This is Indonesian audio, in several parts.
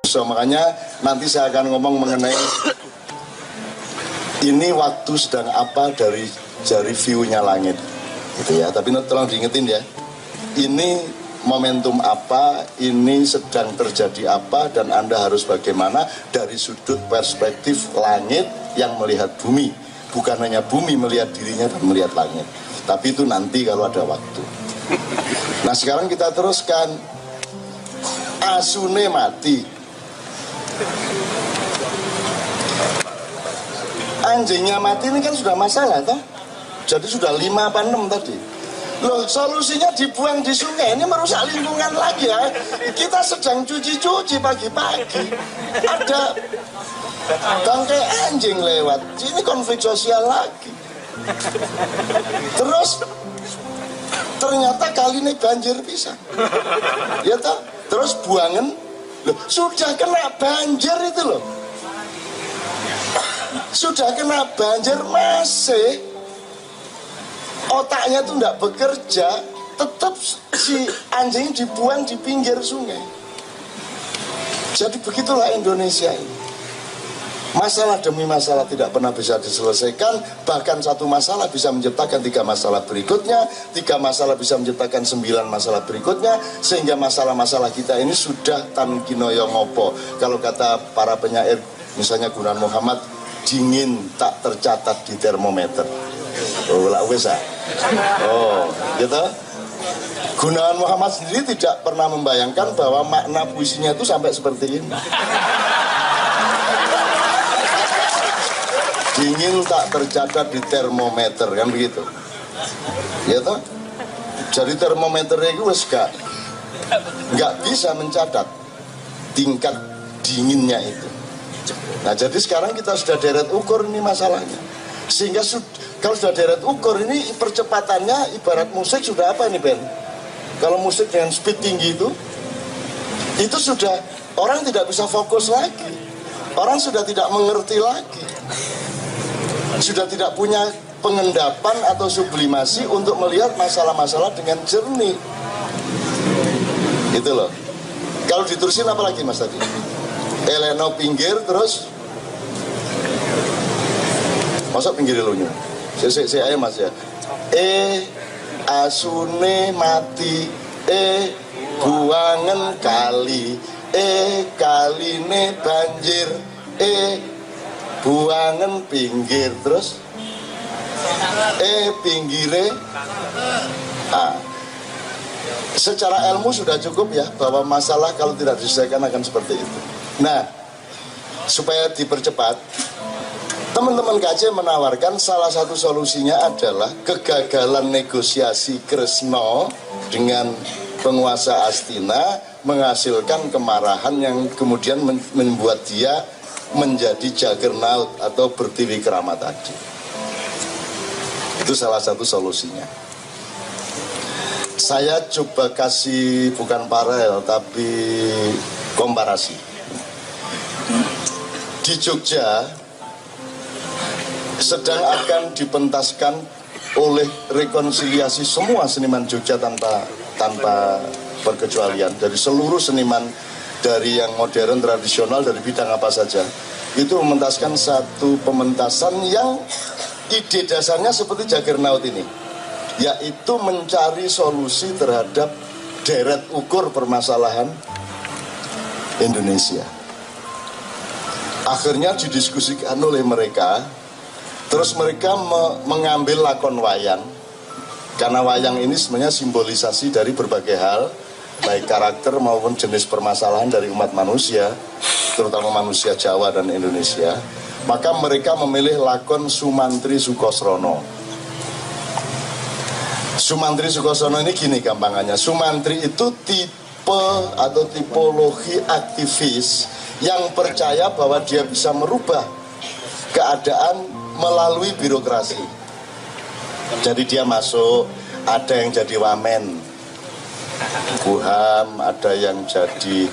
So makanya nanti saya akan ngomong mengenai ini waktu sedang apa dari view-nya langit, gitu ya. Tapi tolong diingetin ya, ini momentum apa, ini sedang terjadi apa, dan Anda harus bagaimana dari sudut perspektif langit yang melihat bumi. Bukan hanya bumi melihat dirinya dan melihat langit, tapi itu nanti kalau ada waktu. Nah sekarang kita teruskan. Asune mati, anjingnya mati ini kan sudah masalah toh. Jadi sudah 5 apa 6 tadi. Loh, solusinya dibuang di sungai, ini merusak lingkungan lagi ya. Kita sedang cuci-cuci pagi-pagi, ada bangkai anjing lewat, ini konflik sosial lagi. Terus ternyata kali ini banjir bisa, ya toh. Terus buangan, loh, sudah kena banjir itu loh, sudah kena banjir masih otaknya tuh tidak bekerja, tetap si anjing dibuang di pinggir sungai. Jadi begitulah Indonesia ini. Masalah demi masalah tidak pernah bisa diselesaikan. Bahkan satu masalah bisa menciptakan 3 masalah berikutnya, 3 masalah bisa menciptakan 9 masalah berikutnya, sehingga masalah-masalah kita ini sudah tan kinoyo ngopo. Kalau kata para penyair, misalnya Gunawan Muhammad, dingin tak tercatat di termometer. Oh, lah wes ah. Oh, gitu. Gunawan Muhammad sendiri tidak pernah membayangkan bahwa makna puisinya itu sampai seperti ini. Dingin tak tercatat di termometer, kan begitu, ya toh. Jadi termometer itu wes nggak bisa mencatat tingkat dinginnya itu. Nah jadi sekarang kita sudah deret ukur ini masalahnya, sehingga kalau sudah deret ukur ini percepatannya ibarat musik sudah apa ini Ben? Kalau musik dengan speed tinggi itu sudah orang tidak bisa fokus lagi, orang sudah tidak mengerti lagi, sudah tidak punya pengendapan atau sublimasi untuk melihat masalah-masalah dengan jernih. Itu loh. Kalau diterusin apa lagi Mas tadi? Eleno pinggir terus masuk pinggir dulunya. Saya Mas ya. Asune mati, buangan kali, kaline banjir, buangan pinggir terus pinggire. Secara ilmu sudah cukup ya bahwa masalah kalau tidak diselesaikan akan seperti itu. Nah, supaya dipercepat, teman-teman KC menawarkan salah satu solusinya adalah kegagalan negosiasi Kresna dengan penguasa Astina menghasilkan kemarahan yang kemudian membuat dia menjadi Juggernaut atau berdiri keramat tadi. Itu salah satu solusinya. Saya coba kasih bukan paralel tapi komparasi. Di Jogja sedang akan dipentaskan oleh rekonsiliasi semua seniman Jogja tanpa perkecualian, dari seluruh seniman, dari yang modern, tradisional, dari bidang apa saja, itu mementaskan satu pementasan yang ide dasarnya seperti Juggernaut ini, yaitu mencari solusi terhadap deret ukur permasalahan Indonesia. Akhirnya didiskusikan oleh mereka, terus mereka mengambil lakon wayang, karena wayang ini sebenarnya simbolisasi dari berbagai hal, baik karakter maupun jenis permasalahan dari umat manusia, terutama manusia Jawa dan Indonesia. Maka mereka memilih lakon Sumantri Sukosrono. Sumantri Sukosrono ini gini gampangannya, Sumantri itu tipe atau tipologi aktivis yang percaya bahwa dia bisa merubah keadaan melalui birokrasi. Jadi dia masuk, ada yang jadi wamen Kuham, ada yang jadi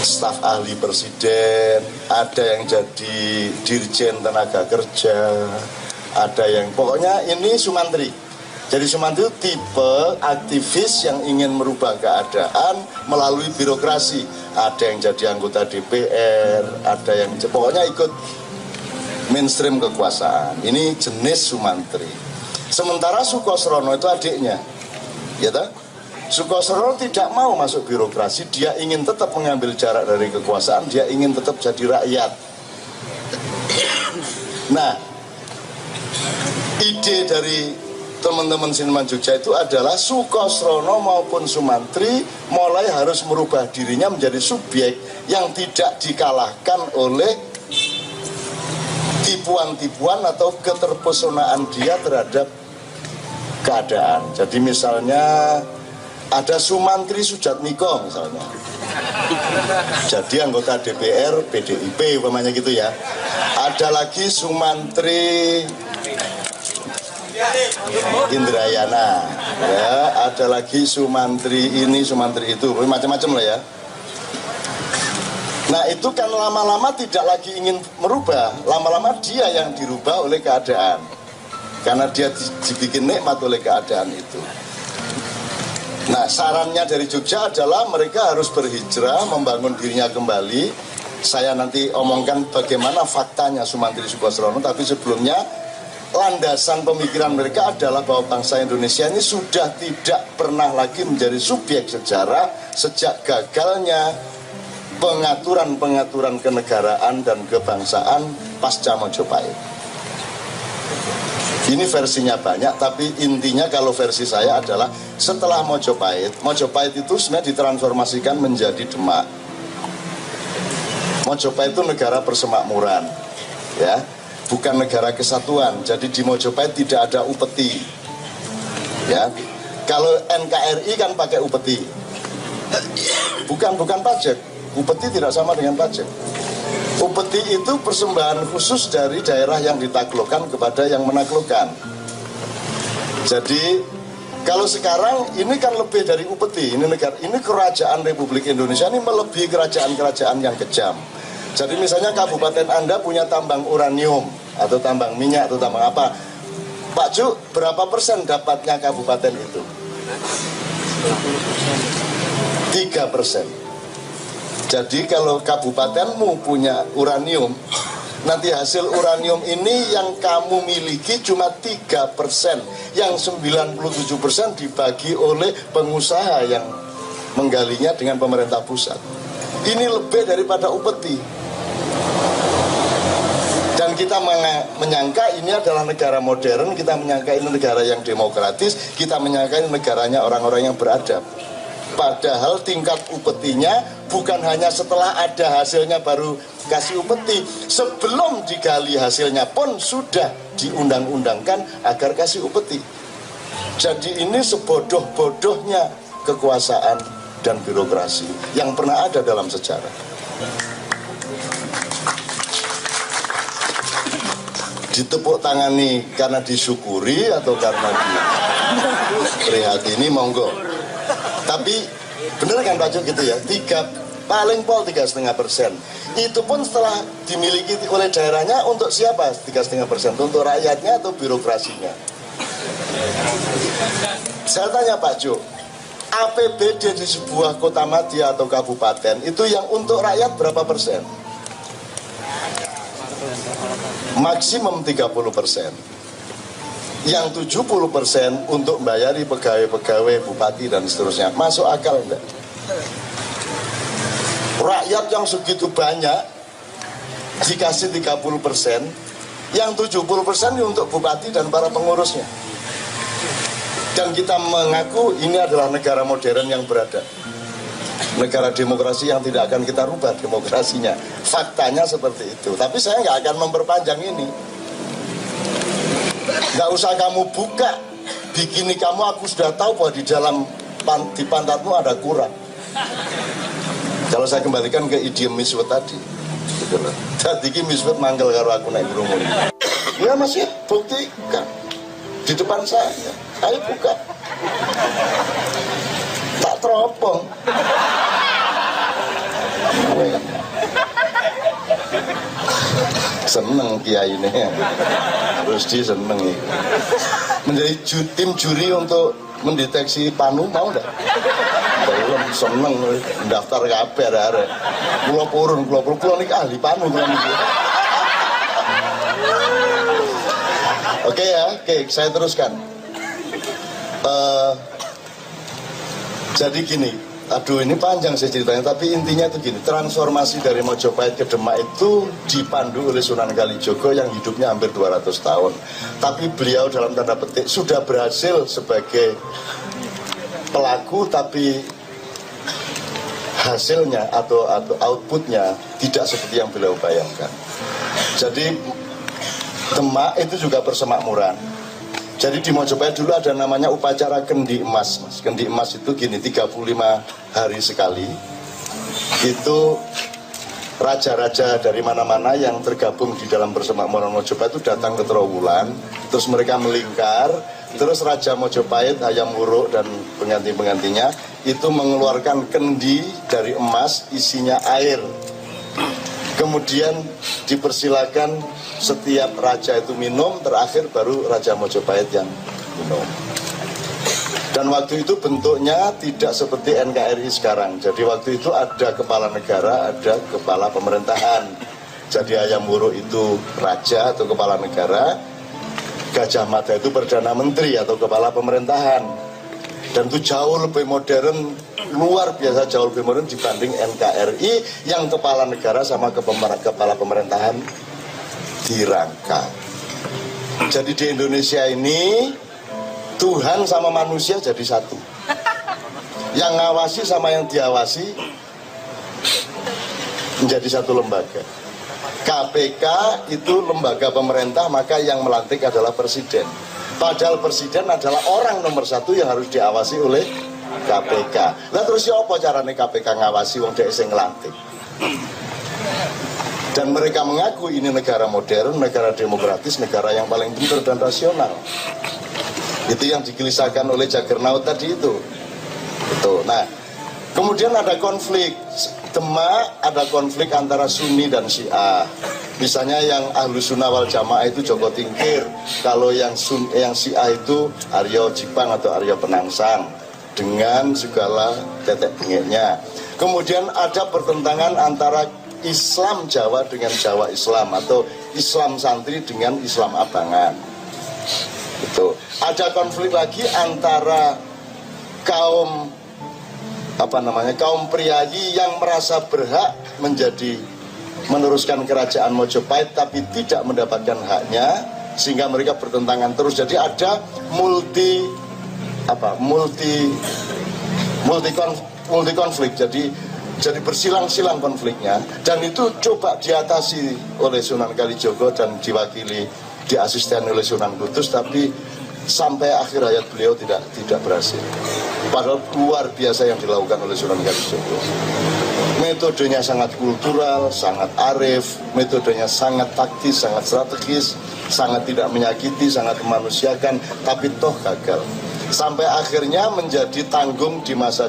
staf ahli presiden, ada yang jadi dirjen tenaga kerja, ada yang pokoknya ini Sumantri. Jadi Sumantri itu tipe aktivis yang ingin merubah keadaan melalui birokrasi. Ada yang jadi anggota DPR, ada yang pokoknya ikut mainstream kekuasaan. Ini jenis Sumantri. Sementara Sukosrono itu adiknya, ya toh? Sukosrono tidak mau masuk birokrasi, dia ingin tetap mengambil jarak dari kekuasaan, dia ingin tetap jadi rakyat. Nah, ide dari teman-teman Seniman Jogja itu adalah Sukosrono maupun Sumantri mulai harus merubah dirinya menjadi subjek yang tidak dikalahkan oleh tipuan-tipuan atau keterpesonaan dia terhadap keadaan. Jadi misalnya ada Sumantri Sujatmiko misalnya, jadi anggota DPR PDIP umpamanya gitu ya. Ada lagi Sumantri Indrayana, ya, ada lagi Sumantri ini, Sumantri itu, macam-macam lah ya. Nah itu kan lama-lama tidak lagi ingin merubah, lama-lama dia yang dirubah oleh keadaan, karena dia dibikin nikmat oleh keadaan itu. Nah sarannya dari Jogja adalah mereka harus berhijrah, membangun dirinya kembali. Saya nanti omongkan bagaimana faktanya Sumantri Sukosrono, tapi sebelumnya landasan pemikiran mereka adalah bahwa bangsa Indonesia ini sudah tidak pernah lagi menjadi subjek sejarah sejak gagalnya pengaturan-pengaturan kenegaraan dan kebangsaan pasca Mojopahit. Ini versinya banyak, tapi intinya kalau versi saya adalah setelah Mojopahit itu sebenarnya ditransformasikan menjadi Demak. Mojopahit itu negara persemakmuran, ya, bukan negara kesatuan. Jadi di Mojopahit tidak ada upeti, ya. Kalau NKRI kan pakai upeti, bukan pajak. Upeti tidak sama dengan pajak. Upeti itu persembahan khusus dari daerah yang ditaklukkan kepada yang menaklukkan. Jadi kalau sekarang ini kan lebih dari upeti, ini kerajaan Republik Indonesia ini melebihi kerajaan-kerajaan yang kejam. Jadi misalnya kabupaten Anda punya tambang uranium atau tambang minyak atau tambang apa, Pak Ju, berapa persen dapatnya kabupaten itu? 3%. Jadi kalau kabupatenmu punya uranium, nanti hasil uranium ini yang kamu miliki cuma 3%, yang 97% dibagi oleh pengusaha yang menggalinya dengan pemerintah pusat. Ini lebih daripada upeti. Dan kita menyangka ini adalah negara modern, kita menyangka ini negara yang demokratis, kita menyangka ini negaranya orang-orang yang beradab. Padahal tingkat upetinya bukan hanya setelah ada hasilnya baru kasih upeti, sebelum digali hasilnya pun sudah diundang-undangkan agar kasih upeti. Jadi ini sebodoh-bodohnya kekuasaan dan birokrasi yang pernah ada dalam sejarah. Ditepuk tangani karena disyukuri atau karena diprihatini, monggo. Tapi bener kan Pak Cuk gitu ya, paling pol 3,5%. Itu pun setelah dimiliki oleh daerahnya untuk siapa 3,5%? Untuk rakyatnya atau birokrasinya? Saya tanya Pak Cuk, APBD di sebuah kota madya atau kabupaten itu yang untuk rakyat berapa persen? Maksimum 30%. Yang 70% untuk membayari pegawai-pegawai, bupati dan seterusnya. Masuk akal enggak? Rakyat yang segitu banyak dikasih 30%, yang 70% untuk bupati dan para pengurusnya. Dan kita mengaku ini adalah negara modern yang beradab, negara demokrasi yang tidak akan kita rubah demokrasinya. Faktanya seperti itu. Tapi saya nggak akan memperpanjang ini. Nggak usah kamu buka bikini kamu, aku sudah tahu bahwa di pantatmu ada kurang. Kalau saya kembalikan ke idiom Miswet tadi, gitu loh. Tadi ki Miswet manggil karo aku naik berumur. Ya masih buktikan di depan saya, ayo buka. Tak teropong. Seneng kiai ini, Rusdi seneng ini. Menjadi tim juri untuk mendeteksi panu, mau enggak? Belum, seneng daftar kabeh arek. Kula purun niki ahli panu kula niki. Oke ya, saya teruskan. Jadi gini, aduh ini panjang sih ceritanya, tapi intinya itu gini, transformasi dari Mojopahit ke Demak itu dipandu oleh Sunan Kalijogo yang hidupnya hampir 200 tahun. Tapi beliau dalam tanda petik sudah berhasil sebagai pelaku, tapi hasilnya atau outputnya tidak seperti yang beliau bayangkan. Jadi Demak itu juga persemakmuran. Jadi di Mojopahit dulu ada namanya upacara kendi emas, Mas. Kendi emas itu gini, 35 hari sekali. Itu raja-raja dari mana-mana yang tergabung di dalam persemakmuran Mojopahit itu datang ke Trowulan. Terus mereka melingkar. Terus Raja Mojopahit, Hayam Wuruk dan pengganti-penggantinya itu mengeluarkan kendi dari emas isinya air. Kemudian dipersilakan setiap raja itu minum, terakhir baru Raja Mojopahit yang minum. Dan waktu itu bentuknya tidak seperti NKRI sekarang. Jadi waktu itu ada kepala negara, ada kepala pemerintahan. Jadi Hayam Wuruk itu raja atau kepala negara, Gajah Mada itu perdana menteri atau kepala pemerintahan. Dan itu jauh lebih modern, luar biasa jauh lebih modern dibanding NKRI yang kepala negara sama kepala pemerintahan dirangkai. Jadi di Indonesia ini Tuhan sama manusia jadi satu. Yang ngawasi sama yang diawasi menjadi satu lembaga. KPK itu lembaga pemerintah, maka yang melantik adalah presiden. Padahal presiden adalah orang nomor satu yang harus diawasi oleh KPK. Lah terus ya apa caranya KPK ngawasi wong dhek sing nglantik? Dan mereka mengaku ini negara modern, negara demokratis, negara yang paling pintar dan rasional. Itu yang digelisahkan oleh Jaggernaut tadi itu. Betul. Nah, kemudian ada konflik. Demak ada konflik antara Sunni dan Syiah. Misalnya yang Ahlu Sunnah wal Jamaah itu Joko Tingkir. Kalau yang Syiah itu Aryo Jipang atau Aryo Penangsang dengan segala tetek bengeknya. Kemudian ada pertentangan antara Islam Jawa dengan Jawa Islam atau Islam santri dengan Islam abangan. Itu. Ada konflik lagi antara kaum priayi yang merasa berhak meneruskan kerajaan Mojopahit tapi tidak mendapatkan haknya, sehingga mereka bertentangan terus. Jadi ada multi konflik. Jadi bersilang-silang konfliknya, dan itu coba diatasi oleh Sunan Kalijogo dan diasisten oleh Sunan Kudus, tapi sampai akhir hayat beliau tidak berhasil. Padahal luar biasa yang dilakukan oleh Sunan Kalijogo. Metodenya sangat kultural, sangat arif, metodenya sangat taktis, sangat strategis, sangat tidak menyakiti, sangat memanusiakan, tapi toh gagal. Sampai akhirnya menjadi tanggung di masa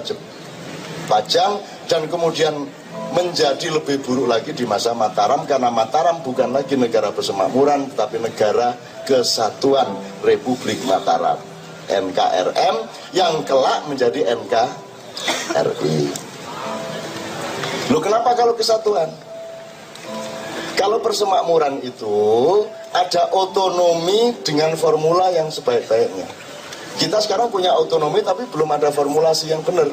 Pajang, dan kemudian menjadi lebih buruk lagi di masa Mataram, karena Mataram bukan lagi negara persemakmuran tetapi negara kesatuan Republik Mataram, NKRM, yang kelak menjadi NKRI. Loh, kenapa kalau kesatuan? Kalau persemakmuran itu ada otonomi dengan formula yang sebaik-baiknya. Kita sekarang punya otonomi tapi belum ada formulasi yang benar.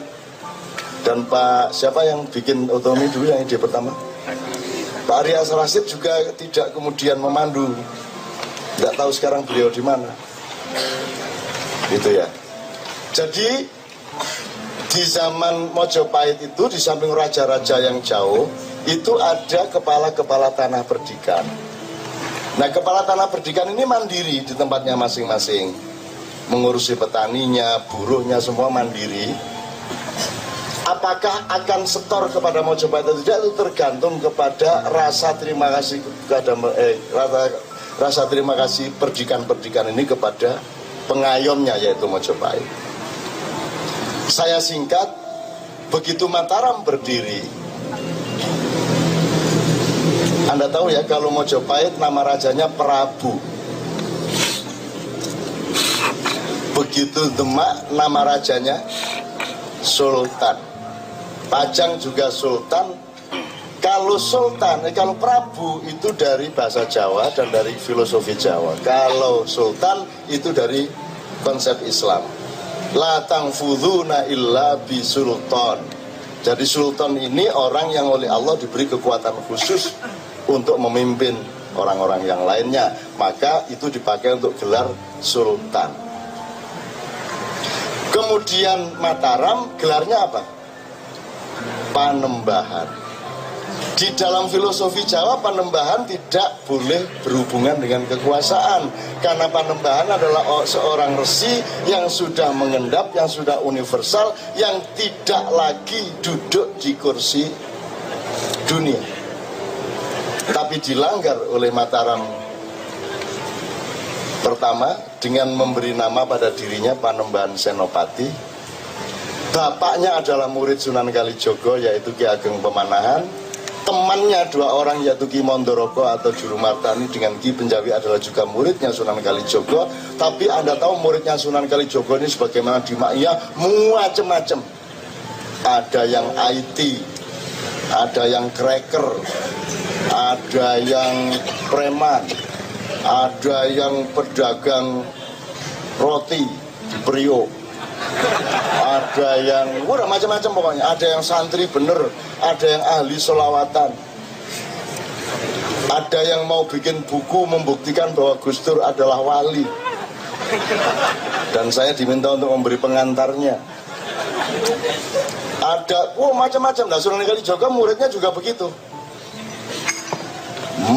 Dan siapa yang bikin otonomi dulu yang ide pertama? Pak Arya Rasid juga tidak kemudian memandu. Tidak tahu sekarang beliau di mana. Gitu ya. Jadi di zaman Mojopahit itu di samping raja-raja yang jauh itu ada kepala-kepala tanah perdikan. Nah, kepala tanah perdikan ini mandiri di tempatnya masing-masing. Mengurusi petaninya, buruhnya, semua mandiri. Apakah akan setor kepada Mojopahit atau tidak itu tergantung kepada rasa terima kasih rasa terima kasih perdikan-perdikan ini kepada pengayomnya, yaitu Mojopahit. Saya singkat, begitu Mataram berdiri, Anda tahu ya, kalau Mojopahit nama rajanya Prabu. Begitu Demak nama rajanya Sultan. Pajang juga Sultan. Kalau Sultan, kalau Prabu itu dari bahasa Jawa dan dari filosofi Jawa. Kalau Sultan itu dari konsep Islam. La tangfuduna illa bisultan. Jadi Sultan ini orang yang oleh Allah diberi kekuatan khusus untuk memimpin orang-orang yang lainnya. Maka itu dipakai untuk gelar Sultan. Kemudian Mataram gelarnya apa? Panembahan. Di dalam filosofi Jawa, Panembahan tidak boleh berhubungan dengan kekuasaan, karena Panembahan adalah seorang resi yang sudah mengendap, yang sudah universal, yang tidak lagi duduk di kursi dunia. Tapi dilanggar oleh Mataram pertama dengan memberi nama pada dirinya Panembahan Senopati. Bapaknya adalah murid Sunan Kalijogo, yaitu Ki Ageng Pemanahan. Temannya dua orang, yaitu Ki Mondoroko atau Juru Martani dengan Ki Penjawi adalah juga muridnya Sunan Kalijogo. Tapi Anda tahu muridnya Sunan Kalijogo ini sebagaimana di Maia macam-macam. Ada yang IT, ada yang cracker, ada yang preman, ada yang pedagang roti di Priok, ada yang udah macam-macam pokoknya. Ada yang santri bener, ada yang ahli solawatan, ada yang mau bikin buku membuktikan bahwa Gus Dur adalah wali, dan saya diminta untuk memberi pengantarnya. Ada macam-macam. Nah, Sunan Kalijogo muridnya juga begitu,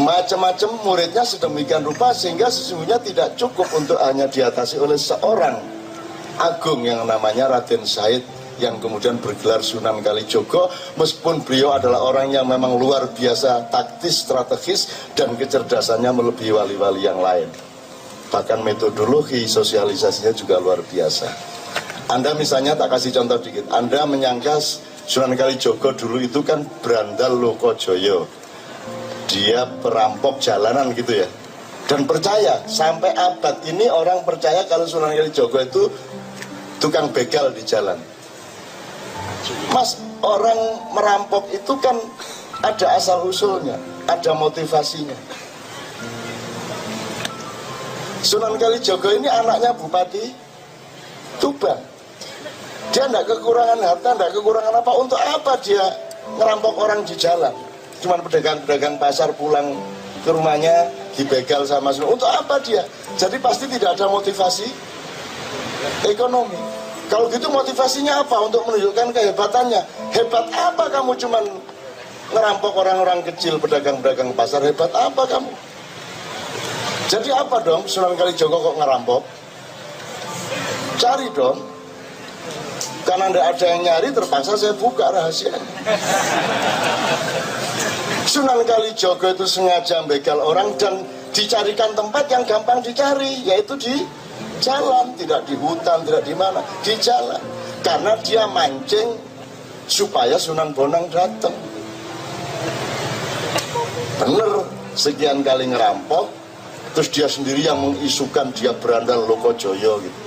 macam-macam muridnya sedemikian rupa sehingga sesungguhnya tidak cukup untuk hanya diatasi oleh seorang agung yang namanya Raden Said yang kemudian bergelar Sunan Kalijogo, meskipun beliau adalah orang yang memang luar biasa taktis, strategis, dan kecerdasannya melebihi wali-wali yang lain. Bahkan metodologi sosialisasinya juga luar biasa. Anda misalnya, tak kasih contoh dikit, Anda menyangka Sunan Kalijogo dulu itu kan berandal Lokojoyo, dia perampok jalanan gitu ya, dan percaya sampai abad ini orang percaya kalau Sunan Kalijogo itu tukang begal di jalan. Mas, orang merampok itu kan ada asal usulnya, ada motivasinya. Sunan Kalijogo ini anaknya Bupati Tuban. Dia tidak kekurangan harta, tidak kekurangan apa. Untuk apa dia ngerampok orang di jalan? Cuman pedagang-pedagang pasar pulang ke rumahnya dibegal sama Sunan. Untuk apa dia? Jadi pasti tidak ada motivasi ekonomi. Kalau gitu motivasinya apa? Untuk menunjukkan kehebatannya. Hebat apa kamu cuman ngerampok orang-orang kecil, pedagang-pedagang pasar? Hebat apa kamu? Jadi apa dong Sunan Kalijogo kok ngerampok? Cari dong. Karena tidak ada yang nyari, terpaksa saya buka rahasianya. Sunan Kalijogo itu sengaja begal orang dan dicarikan tempat yang gampang dicari, yaitu di jalan, tidak di hutan, tidak di mana, di jalan. Karena dia mancing supaya Sunan Bonang datang. Bener, sekian kali ngerampok, terus dia sendiri yang mengisukan dia berandal Lokojoyo gitu.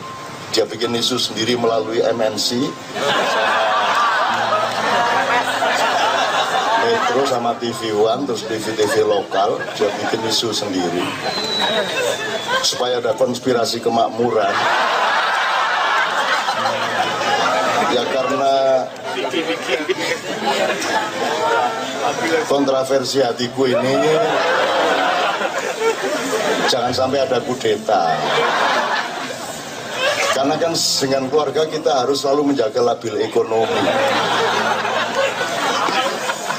Dia bikin isu sendiri melalui MNC, Metro sama TV One, terus TV-TV lokal. Dia bikin isu sendiri supaya ada konspirasi kemakmuran. Ya karena kontroversi hatiku ini, jangan sampai ada kudeta. Karena kan dengan keluarga kita harus selalu menjaga labil ekonomi.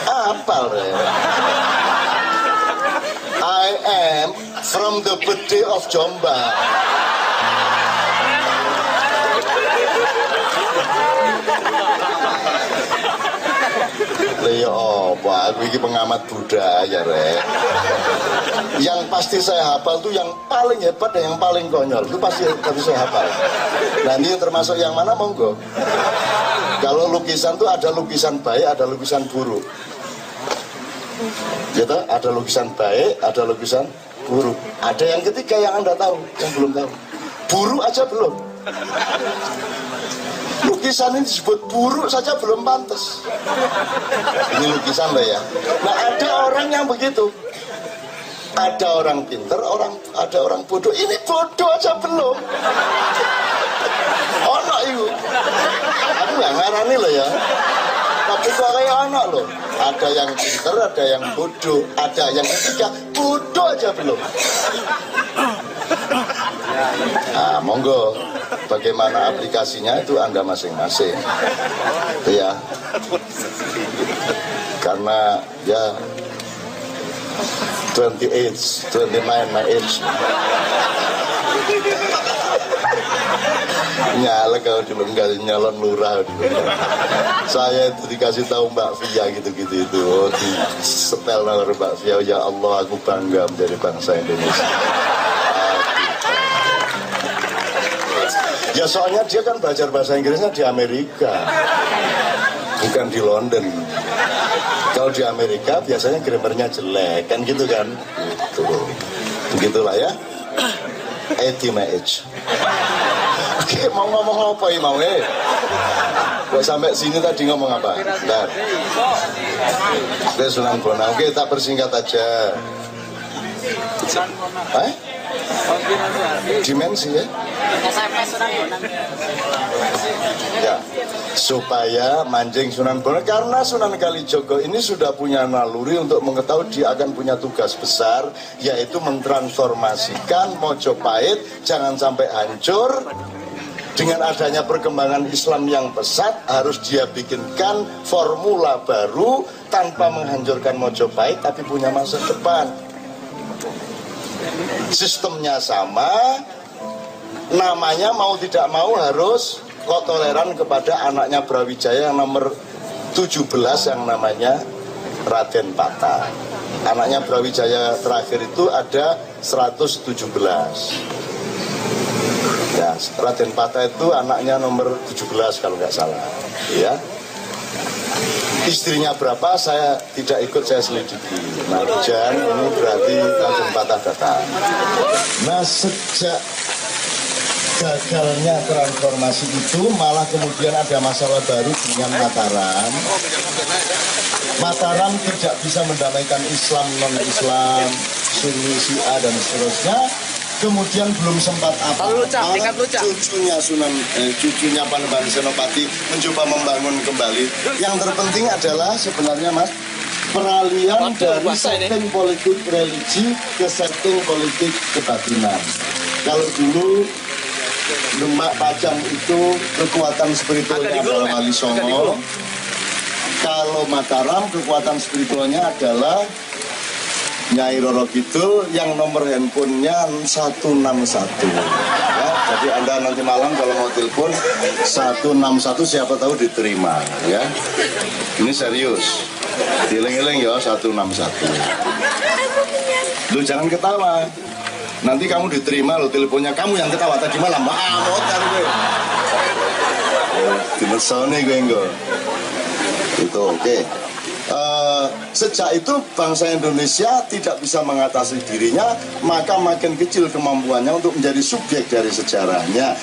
Apal ya. I am from the birthday of Jombang. Leo, apa? Aku ini pengamat budaya, Rek. Yang pasti saya hafal tuh yang paling hebat dan yang paling konyol. Itu pasti saya hafal. Nah ini termasuk yang mana, monggo. Kalau lukisan tuh ada lukisan baik, ada lukisan buruk. Gitu, ada lukisan baik, ada lukisan buruk. Ada yang ketiga yang Anda tahu, yang belum tahu. Buruk aja belum. Lukisan ini disebut buruk saja belum pantas. Ini lukisan loh ya. Nah, ada orang yang begitu. Ada orang pinter, ada orang bodoh. Ini bodoh aja belum. Ono itu. Aku nggak ngarani loh ya. Tapi kok kayak anak loh. Ada yang pinter, ada yang bodoh, ada yang ketiga bodoh aja belum. Nah, monggo. Bagaimana aplikasinya itu Anda masing-masing. Itu ya. Karena ya 29 my age. Nyala kalau dulu enggak nyalon lurah dulu. Saya itu dikasih tahu Mbak Fia gitu-gitu itu di setel nomor Mbak Fia. Ya Allah, aku bangga menjadi bangsa Indonesia. Ya soalnya dia kan belajar bahasa Inggrisnya di Amerika, bukan di London. Kalau di Amerika biasanya grammarnya jelek kan gitu kan. Gitu. Begitulah ya. My age. Oke, mau ngomong apa ya mau Kok sampai sini tadi ngomong apa? Bentar. Oke, Sunan Bonang. Oke, tak persingkat aja. Dimensi ya? Ya, supaya mancing Sunan Bonang, karena Sunan Kalijogo ini sudah punya naluri untuk mengetahui dia akan punya tugas besar, yaitu mentransformasikan Mojopahit jangan sampai hancur. Dengan adanya perkembangan Islam yang pesat, harus dia bikinkan formula baru tanpa menghancurkan Mojopahit, tapi punya masa depan. Sistemnya sama, namanya mau tidak mau harus kok toleran kepada anaknya Brawijaya yang nomor 17 yang namanya Raden Patah. Anaknya Brawijaya terakhir itu ada 117. Ya, Raden Patah itu anaknya nomor 17 kalau nggak salah. Ya. Istrinya berapa saya tidak ikut, saya selidiki. Nah, Jan ini berarti Raden Patah datang. Nah, sejak gagalnya transformasi itu malah kemudian ada masalah baru dengan Mataram. Mataram tidak bisa mendamaikan Islam, non-Islam, Sunni, Syiah dan seterusnya. Kemudian belum sempat cucunya Panembahan Senopati mencoba membangun kembali. Yang terpenting adalah sebenarnya Mas, peralihan dari setting politik religi ke setting politik kebatinan. Kalau dulu Demak Pajang itu kekuatan spiritualnya adalah Wali Songo. Kalau Mataram kekuatan spiritualnya adalah Nyai Roro Kidul yang nomor handphonenya 161. Ya, jadi Anda nanti malam kalau mau telepon 161 siapa tahu diterima ya. Ini serius. Dileng-eleng ya 161. Lu jangan ketawa. Nanti kamu diterima lo teleponnya, kamu yang ketawa tadi malam. Motor gue. Dimesone gue enggak. Itu oke. Sejak itu bangsa Indonesia tidak bisa mengatasi dirinya, maka makin kecil kemampuannya untuk menjadi subjek dari sejarahnya.